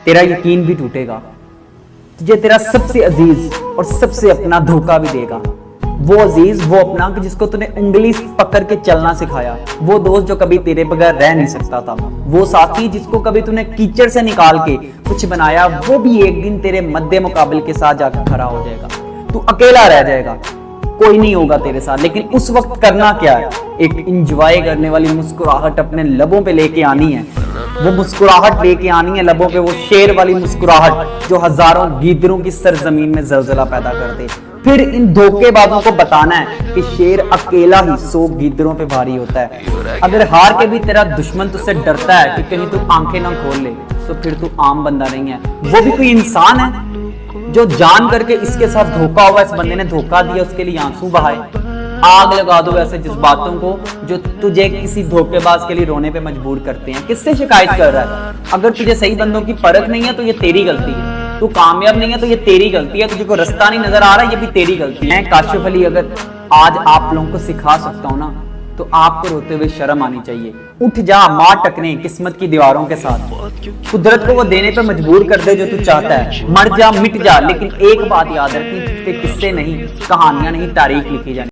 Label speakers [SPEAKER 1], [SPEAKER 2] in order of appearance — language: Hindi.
[SPEAKER 1] तेरा यकीन भी टूटेगा। तुझे तेरा सबसे अजीज और सबसे अपना धोखा भी देगा। वो अजीज, वो अपना कि जिसको तूने उंगली पकड़ के चलना सिखाया, वो दोस्त जो कभी तेरे बगैर रह नहीं सकता था, वो साथी जिसको कभी तूने कीचड़ से निकाल के कुछ बनाया, वो भी एक दिन तेरे मद्दे मुकाबिल के साथ जाकर खड़ा हो जाएगा। तू अकेला रह जाएगा, कोई नहीं होगा तेरे साथ। लेकिन उस वक्त करना क्या है? एक इंजॉय करने वाली मुस्कुराहट अपने लबों पे लेके आनी है। वो मुस्कुराहट लेके आनी है लबों पे, वो शेर वाली मुस्कुराहट जो हजारों गीदरों की सरजमीन में जलजला पैदा कर दे। फिर इन धोखेबाजों को बताना है कि शेर अकेला ही 100 गीदरों पे भारी होता है। अगर हार के भी तेरा दुश्मन तुझसे डरता है कि कहीं तू आंखें ना खोल ले, तो फिर तू आम बंदा नहीं है, वो भी कोई इंसान है जो जान करके इसके साथ धोखा हुआ, इस बंदे ने धोखा दिया, उसके लिए आंसू बहाए। आग लगा दो ऐसे जज्बातों को जो तुझे किसी धोखेबाज के लिए रोने पे मजबूर करते हैं। किससे शिकायत कर रहा है? अगर तुझे सही बंदों की परख नहीं है तो ये तेरी गलती है। तू कामयाब नहीं है तो ये तेरी गलती है। तुझे को रास्ता नहीं नजर आ रहा है, ये भी तेरी गलती है। काशिफ अली अगर आज आप लोगों को सिखा सकता हूं ना, तो आपको रोते हुए शर्म आनी चाहिए। उठ जा, मार टकने किस्मत की दीवारों के साथ। कुदरत को वो देने पे मजबूर कर दे जो तू चाहता है। मर जा, मिट जा, लेकिन एक बात याद रखनी, किस्से नहीं, कहानियां नहीं, तारीख लिखी जानी।